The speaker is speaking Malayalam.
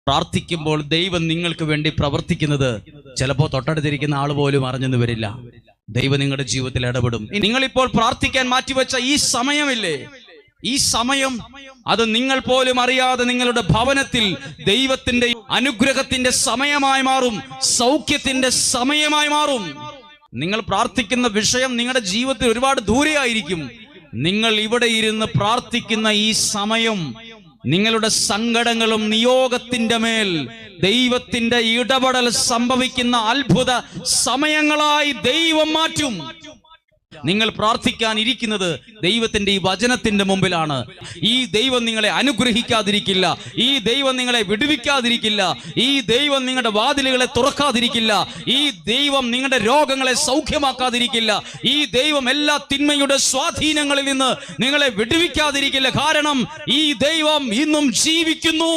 പ്രാർത്ഥിക്കുമ്പോൾ ദൈവം നിങ്ങൾക്ക് വേണ്ടി പ്രവർത്തിക്കുന്നത് ചിലപ്പോൾ തൊട്ടടുത്തിരിക്കുന്ന ആൾ പോലും അറിഞ്ഞെന്ന് വരില്ല. ദൈവം നിങ്ങളുടെ ജീവിതത്തിൽ ഇടപെടും. നിങ്ങളിപ്പോൾ പ്രാർത്ഥിക്കാൻ മാറ്റിവെച്ച ഈ സമയമില്ലേ, ഈ സമയം അത് നിങ്ങൾ പോലും അറിയാതെ നിങ്ങളുടെ ഭവനത്തിൽ ദൈവത്തിന്റെ അനുഗ്രഹത്തിന്റെ സമയമായി മാറും, സൗഖ്യത്തിന്റെ സമയമായി മാറും. നിങ്ങൾ പ്രാർത്ഥിക്കുന്ന വിഷയം നിങ്ങളുടെ ജീവിതത്തിൽ ഒരുപാട് ദൂരെയായിരിക്കും. നിങ്ങൾ ഇവിടെ ഇരുന്ന് പ്രാർത്ഥിക്കുന്ന ഈ സമയം നിങ്ങളുടെ സങ്കടങ്ങളും നിയോഗത്തിന്റെ മേൽ ദൈവത്തിന്റെ ഇടപെടൽ സംഭവിക്കുന്ന അത്ഭുത സമയങ്ങളായി ദൈവം മാറ്റും. നിങ്ങൾ പ്രാർത്ഥിക്കാൻ ഇരിക്കുന്നത് ദൈവത്തിന്റെ ഈ വചനത്തിന്റെ മുമ്പിലാണ്. ഈ ദൈവം നിങ്ങളെ അനുഗ്രഹിക്കാതിരിക്കില്ല, ഈ ദൈവം നിങ്ങളെ വിടുവിക്കാതിരിക്കില്ല, ഈ ദൈവം നിങ്ങളുടെ വാതിലുകളെ തുറക്കാതിരിക്കില്ല, ഈ ദൈവം നിങ്ങളുടെ രോഗങ്ങളെ സൗഖ്യമാക്കാതിരിക്കില്ല, ഈ ദൈവം എല്ലാ തിന്മയുടെ സ്വാധീനങ്ങളിൽ നിന്ന് നിങ്ങളെ വിടുവിക്കാതിരിക്കില്ല. കാരണം ഈ ദൈവം ഇന്നും ജീവിക്കുന്നു.